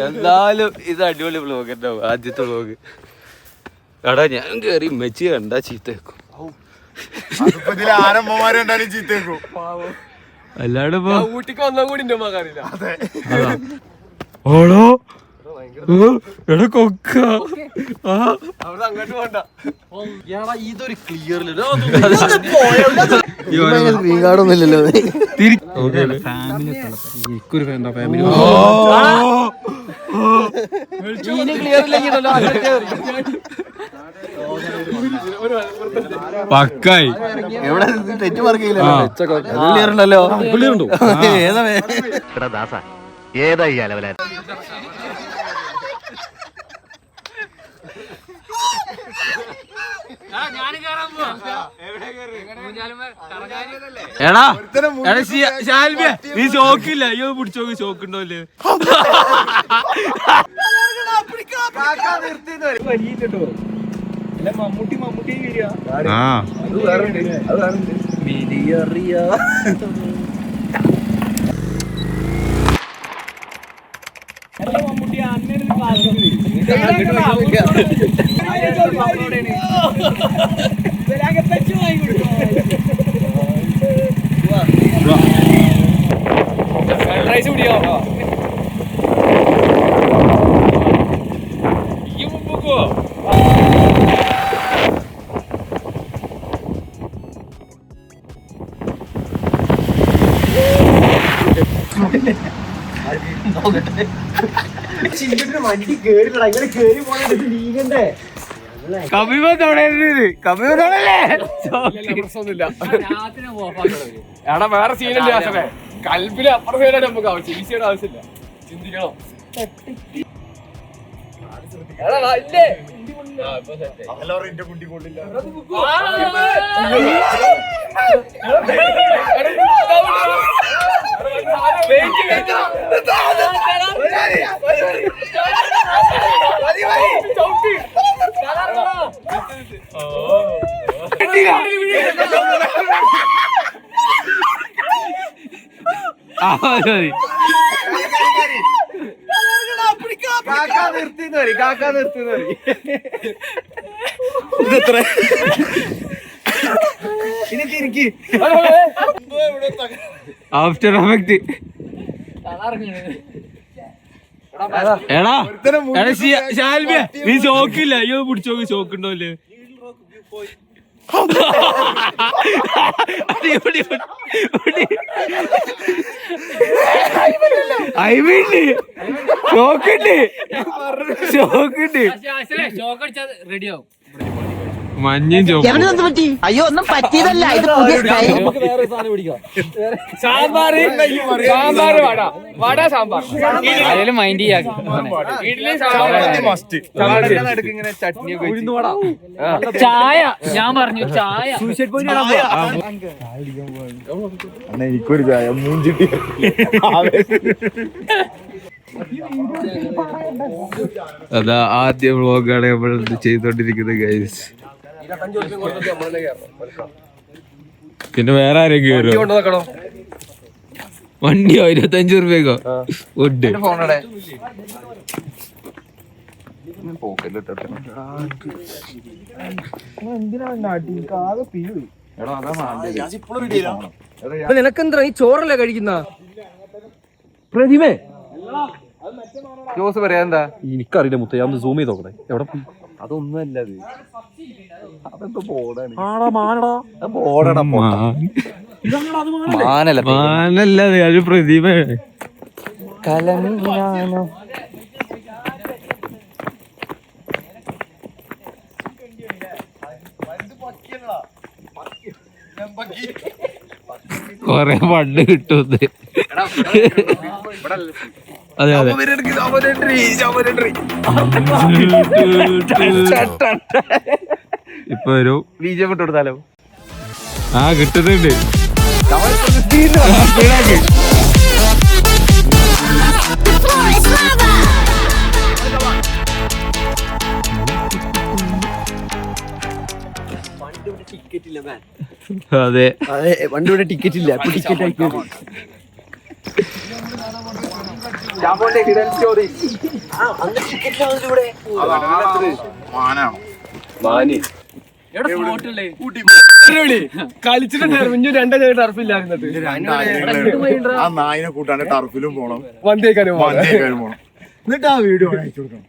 എന്തായാലും ഇത് അടിപൊളി വ്ലോഗ് ഉണ്ടാവും. ആദ്യത്തെ വ്ലോഗ്. എടാ ഞാൻ കേറി മെച്ചി കണ്ടാ ചീത്തേക്കും. അല്ലാണ്ട് ഊട്ടിക്ക് വന്നാ കൂടി ഓളോ എടാ കൊക്ക അങ്ങോട്ട് പോണ്ട. ഇതൊരു ക്ലിയർ സ്ക്രീൻ കാർഡൊന്നുമില്ലല്ലോ. പക്കായി എവിടെ തെറ്റ് മാർക്കുണ്ടല്ലോ. ഏതാ ഈ അലവല എടാ നീ ഷോക്കില്ല. അയ്യോ പിടിച്ചോക്ക് ഷോക്കുണ്ടോല്ലേ. മമ്മൂട്ടി സൺറൈസ് പിടിക്കാവോ? ഈ മുമ്പോ വണ്ടി കേറില്ല. ഇങ്ങനെ കേറി പോണേ നീങ്ങണ്ടേ. എടാ വേറെ സീനല്ലേ ആശമേ. കൽബില് അപ്പുറം സൈഡാണ് നമുക്ക് ആവശ്യം. ഈസിയുടെ ആവശ്യമില്ല. ചിന്തിക്കണം. After effect. എടാ നീ ഷോക്കില്ല. അയ്യോ പിടിച്ചോക്ക് ഷോക്കുണ്ടോല്ലേ. റെഡിയാവും. മഞ്ഞയും ചോപ്പും. അയ്യോ ഒന്നും പറ്റിയതല്ല. ഇത് പുതിയ സാമ്പാർ വട സാമ്പാർ അതിലും മൈൻഡ് ചെയ്യാം. ചട്നി ചായ. ഞാൻ പറഞ്ഞു ചായ. എനിക്കൊരു ചായ മൂഞ്ചിട്ടി. അതാ ആദ്യ വ്ലോഗാണ് നമ്മൾ ചെയ്തോണ്ടിരിക്കുന്നത് ഗൈസ്. പിന്നെ വേറെ ആരെങ്കിലും വരും. വണ്ടിയോ 25 റുപ്യക്കോ ഫുഡ്. നിനക്കെന്താ ഈ ചോറല്ലേ കഴിക്കുന്ന പ്രതിമേ? ജോസ് പറയാ എന്താ? എനിക്കറിയില്ല മുത്ത. ഞാൻ സൂം ചെയ്ത് നോക്കണേ. എവിടെ പോയി? അതൊന്നും അല്ല. അതെന്തോ മാനല്ല അത് പ്രതിമ. കലമിനാനോ കൊറേ ഫണ്ട് കിട്ടും. അതെ അതെ. ഇപ്പൊ ഒരു ബീജം ഇട്ട് കൊടുത്താലോ? ആ കിട്ടുന്നുണ്ട്. അതെ അതെ. വണ്ടിയുടെ ടിക്കറ്റ് ഇല്ല. ടിക്കറ്റ് ആക്കി കളിച്ചിട്ടുണ്ട് രണ്ടേ ടർഫില്ലായിരുന്നത്. ആ നായിനെ കൂട്ടാണ്ട് ടർഫിലും പോണം, വന്തേക്കാനും പോണം. എന്നിട്ട് ആ വീഡിയോ അയച്ചു കൊടുക്കണം.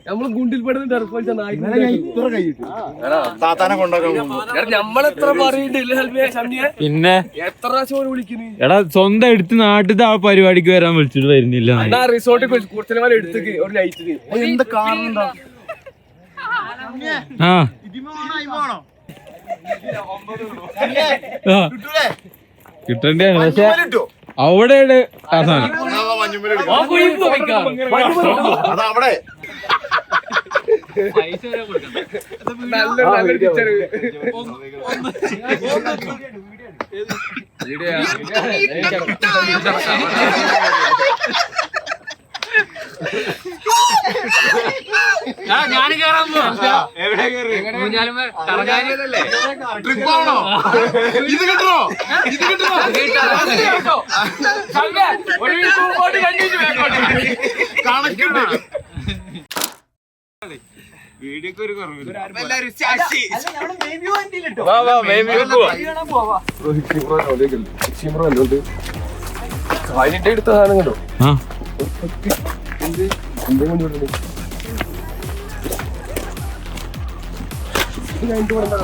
നമ്മള് ഗുണ്ടിൽ പെടുന്ന ടർഫ് കളിച്ച താത്താനെ കൊണ്ടാക്കാൻ നമ്മളെത്ര പറയുന്നുണ്ട്. പിന്നെ എത്ര പ്രാവശ്യം വിളിക്കുന്നു. എടാ സ്വന്തം എടുത്ത് നാട്ടിലത്തെ ആ പരിപാടിക്ക് വരാൻ വിളിച്ചിട്ട് വരുന്നില്ല. റിസോർട്ടിൽ കുറച്ചു എടുത്തേക്ക് ഒരു ലൈറ്റ് എന്ത് കാണുന്നുണ്ടോ? ആ കിട്ടണ്ടാണ്. പക്ഷെ അവിടെയാണ് ആ സാധനം. അതവിടെ നല്ലൊരു പിക്ചർ. ഞാൻ കേറാൻ പോവാ. ട്രിപ്പാണോ? ഇത് കിട്ടണോ? ഇത് കിട്ടണോ? കണക്കുണ്ട്. വീഡിയോക്ക് ഒരു കുറവില്ല. എടുത്ത സാധനം കണ്ടോ?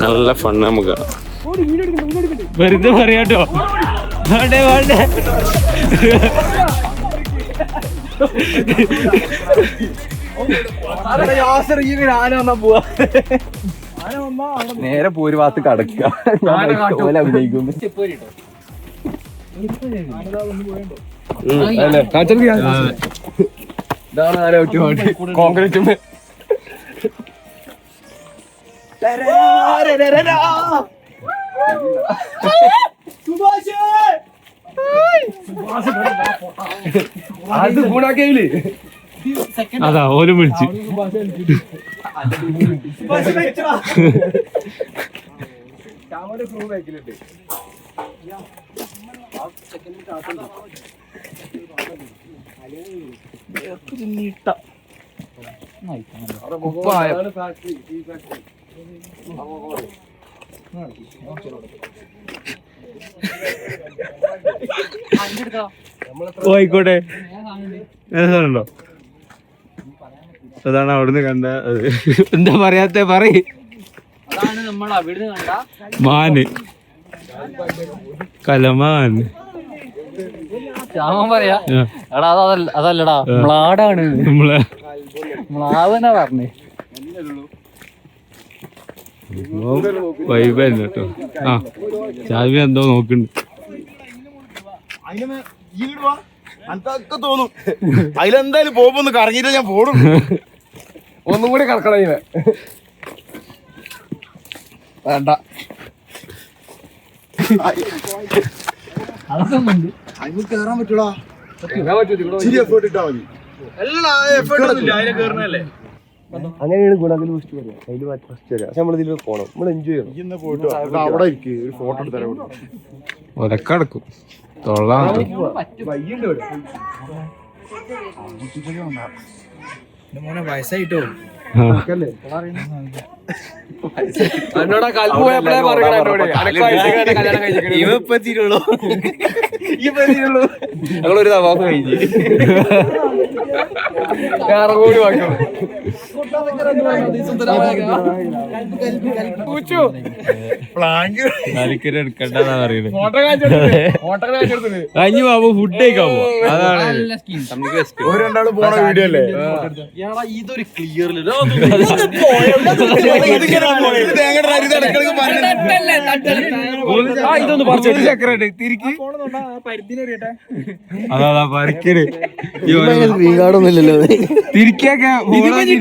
നല്ല ഫണ്ട് നമുക്ക് വെറുതെ പറയാട്ടോ. വേണ്ടേ വേണ്ടേ നേരെ പോര് ഭാഗത്ത് കടക്കുക. അഭിനയിക്കുന്നു. ഇതാണ് ആലോചിച്ചു കോൺക്രീറ്റ്. അത് ഗുണാക്കയില് അതാ ഓലും വിളിച്ചു. ആയിക്കോട്ടെ. ഉണ്ടോ? അതാണ് അവിടുന്ന് കണ്ട. എന്താ പറയാത്ത പറയ്. മാന് കലമാൻ പറയാ. എടാ അതല്ലടാ മ്ലാടാണ്. നമ്മളെ മ്ലാവെന്നാ പറഞ്ഞേ. വൈബ് തന്നെ കേട്ടോ. ആ ചാവി എന്തോ നോക്കുന്നുണ്ട്. അനക്കൊക്കെ തോന്നും അതിലെന്തായാലും പോകുമ്പോ കറങ്ങിട്ട് ഞാൻ പോടും. ഒന്നും കൂടി കറക്കണം ഇങ്ങനെ. വേണ്ട അതിന് കേറാൻ പറ്റൂടാ. അങ്ങനെയാണ് ഗുണകൽ ഫസ്റ്റ് പറയാം. അതിൽ ഫസ്റ്റ് വരാം. പക്ഷെ നമ്മളിതിൽ പോകണം, നമ്മൾ എൻജോയ് ചെയ്യണം. ഇന്ന് പോയിട്ട് അവിടെ ഇരിക്കും, ഒരു ഫോട്ടോ എടുത്തരാൻ. ഒലക്കടക്കും തൊള്ളാൻ വയസ്സായിട്ടോ. എന്നോടാ കൽപ്പ് പോയപ്പോഴേ ഞങ്ങളൊരു തവാഫ് കഴിഞ്ഞ് കൂടി വാങ്ങിയോ. എടുക്കണ്ടെന്നാ പറയുന്നത്. ഫോട്ടോ കാണിച്ചെടുത്തത് കഴിഞ്ഞു ബാബു ഫുഡ് കഴിക്കാൻ പോവാ. അതാണ് രണ്ടാളും പോണ വീഡിയോ അല്ലേ? ഇതൊരു ക്ലിയർ ഇതൊന്ന് പറിച്ചു തിരിക്ക്. അതാ പറിക്കല് തിരിക്കൊക്കെ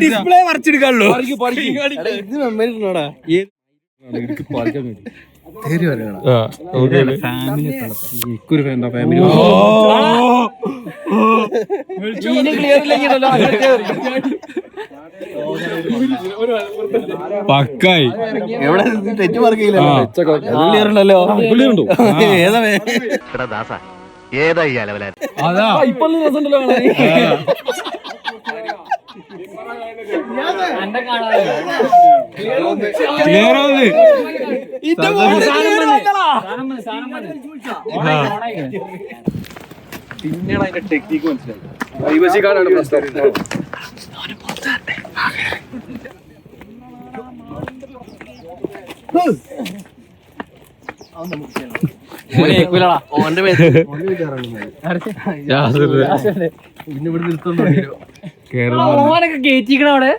ഡിസ്പ്ലേ പറിച്ചെടുക്കാണല്ലോ. ഫാമിലി പക്കായി തെറ്റ് മാർക്കില്ലല്ലോ. ക്ലിയർ ഉണ്ടല്ലോ. ക്ലിയർ ഉണ്ടോ? ഏതായി അലവല അതാ ഇപ്പൊ രസമുണ്ടല്ലോ പിന്നീട് അതിന്റെ ടെക്നിക്ക് മനസ്സിലായി. പ്രൈവസി കാർഡാണ് പ്രശ്നം. കേറ്റിക്കണ അവിടെ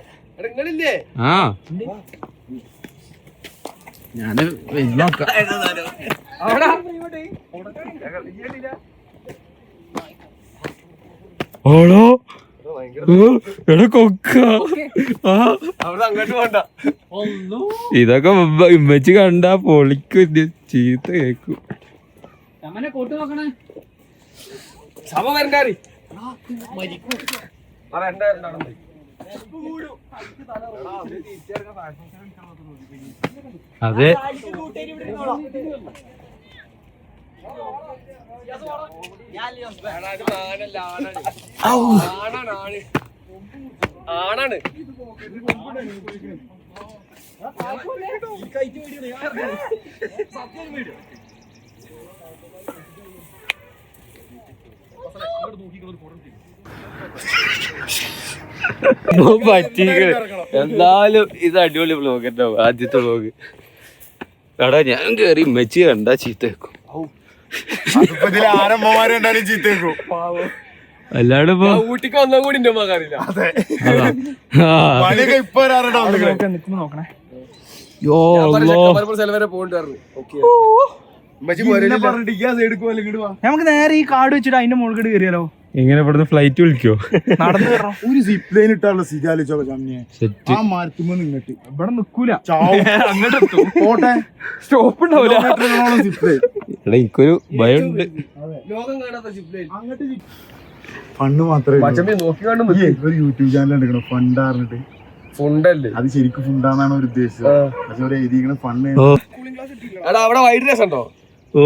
ആ ഞാന് നോക്കാം. ഓളോ എടാ കൊക്ക ഇതൊക്കെ ഇമ്മച്ചി കണ്ടാ പൊളിക്കും, ചീത്ത കേക്കും. കൂട്ടു നോക്കണേ അതെ ആണാണ് പറ്റിക്കള്. എന്നാലും ഇത് അടിപൊളി വ്ലോഗ് ഉണ്ടാവും, ആദ്യത്തെ വ്ലോഗ്. എടാ ഞാൻ കേറി ഇമ്മച്ചി കണ്ടാ ചീത്ത വെക്കും. ആരമ്മമാരുണ്ടാലും ചീത്തേക്കും. അല്ലാണ്ട് ഇപ്പൊ ഊട്ടിക്ക് ഒന്നും കൂടി എന്റെ മകാറില്ല. പണിയൊക്കെ ഇപ്പൊ നോക്കണേ വരെ പോയിട്ടായിരുന്നു. നമുക്ക് നേരെ ഈ കാർഡ് വെച്ചിട്ട് അതിന്റെ മുകളിൽ കയറിയാലോ? എങ്ങനെ ഇവിടുന്ന് ഫ്ലൈറ്റ് വിളിക്കോ? നടന്നു കയറണം. ഒരു സിപ്പ് ലൈൻ ഇട്ടാണല്ലോ സിജാലിച്ചോ ചമ്മിയെ. സെറ്റ്. ആ മരത്തുമ്പോ നിങ്ങട്ട് ഇവിടെ നിക്കൂല, അങ്ങോട്ട് പോട്ടെ. സ്റ്റോപ്പ് ഉണ്ടാവില്ല. സിപ്പ് ലൈൻ എടാ എനിക്കൊരു ഭയമുണ്ട്. ലോകം കാണാത്ത ജിപ്ലൈൻ ഫണ്ട് മാത്രമേ നോക്കിക്കാണ്ട് ഒരു യൂട്യൂബ് ചാനൽ എടുക്കണം ഫണ്ട് പറഞ്ഞിട്ട്. ഫുണ്ടല്ലേ അത് ശരിക്കും ഫണ്ടാന്നാണ് ഒരു ഉദ്ദേശിച്ചത്. പക്ഷെ ഒരു എഴുതിക്കണ ഫണ്ട്. എടാ അവിടെ വൈഡ് രസം ഉണ്ടോ? ഓ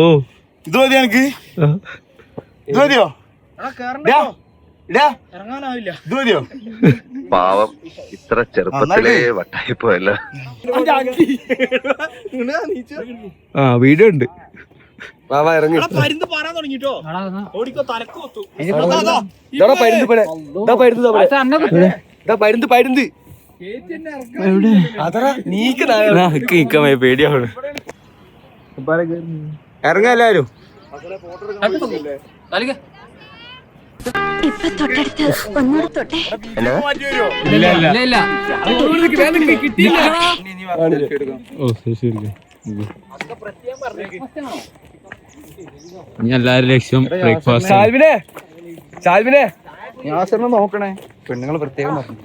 ഇത് മതി എനിക്ക്. ഇത് മതിയോ? ഇറങ്ങാനാവില്ല. ഇത് മതിയോ? പാവം ഇത്ര ചെറുപ്പത്തിലേ വട്ടായിപ്പോയല്ലോ. ആ വീഡിയോ ഉണ്ട്. ഇറങ്ങി പരുന്ത് പറയാൻ തുടങ്ങിട്ടോ. ഓടിക്കോ തലക്ക് കൊത്തു. പരുന്ത് നീക്കമായ പേടിയാണ്. ഇറങ്ങാ എല്ലാരും. ഇപ്പൊ തൊട്ടടുത്ത് ഒന്നൂടെ തൊട്ടെ. ഓ ശരി. ഇനി എല്ലാരും ലക്ഷ്യം ബ്രേക്ക്ഫാസ്റ്റ്. ഞാസറിനെ നോക്കണേ, പെണ്ണുങ്ങൾ പ്രത്യേകം നോക്കണം.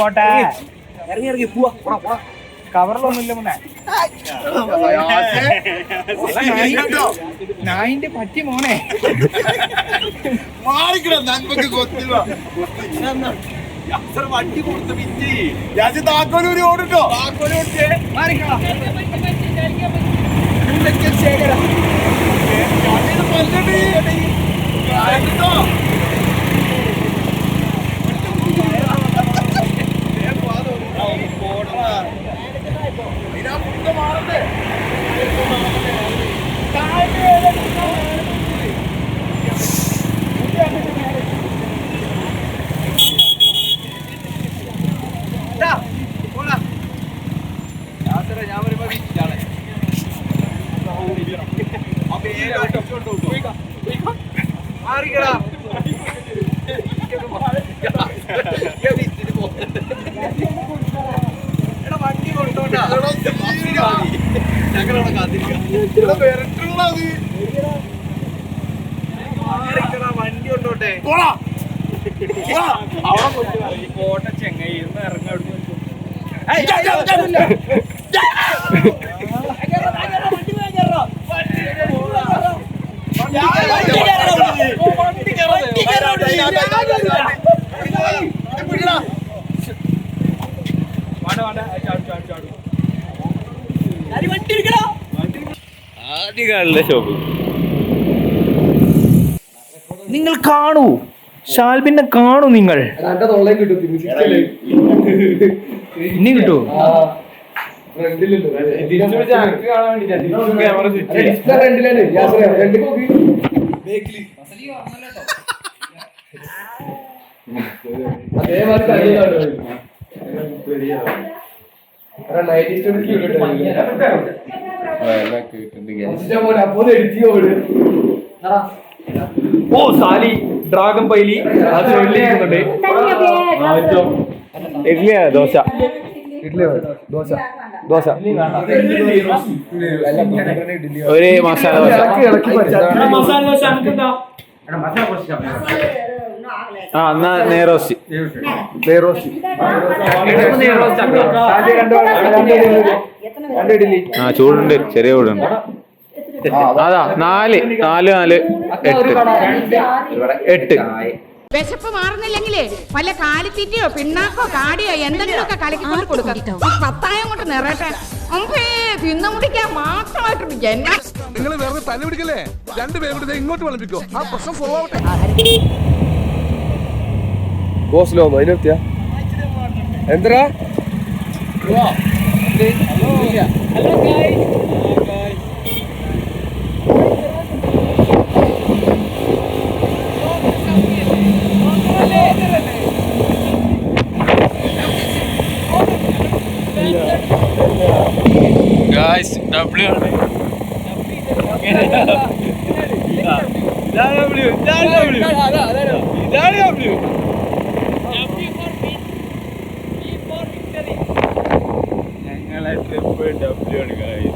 പോട്ടെ, ഇറങ്ങി പോവാ. കവറിലൊന്നുമില്ല മുന്നേ. നായിന്റെ പറ്റി മോനെ. വണ്ടി കൊടുത്ത് വിറ്റ് താക്കോലൂരി ഓടിട്ടോ. വണ്ടി കൊണ്ടോട്ടെ കോട്ട ചെങ്ങൈ ഇറങ്ങാ. വണ്ടി ആദ്യം കാണുന്ന ഷോപ്പ്. നിങ്ങൾ കാണൂ, ഷാൽബിനെ കാണൂ നിങ്ങൾ. ഇനി കിട്ടൂ. ഓ സാലി ഡ്രാഗൺ പൈലി അത് വെള്ളിയിരിക്കുന്നുണ്ട്. ഇഡ്ലിയാ ദോശ? ദോശ ഒരു മസാല ദോശ. ആ എന്നാ നെയ്റോസ്റ്റ്. ആ ചൂടുണ്ട്, ചെറിയ ചൂടുണ്ട്. അതാ 4 8. വിശപ്പ് മാറുന്നില്ലെങ്കിലേ വല്ല കാലിത്തീറ്റയോ പിണ്ണാക്കോ കാടിയോ എന്തെങ്കിലുമൊക്കെ കലക്കിക്കൊണ്ട് കൊടുക്കാം. പത്തായം കൊണ്ട് നിറയട്ടെ. അമ്പേ തിന്നു മുടിക്കാൻ മാത്രമായിട്ടുണ്ട് ജന്മ. നിങ്ങൾ വെറുതെ തല്ലി പിടിക്കല്ലേ, രണ്ടുപേരും ഇങ്ങോട്ട് വിളമ്പിക്കോ, ആ പ്രശ്നം സോൾവ് ആവട്ടെ. ബോസിലോ അതിനെത്തിയ എന്തരാ ഗായ്സ് W ആണ്. ഞങ്ങളെ ട്രിപ്പ് W ആണ് ഗായ്സ്.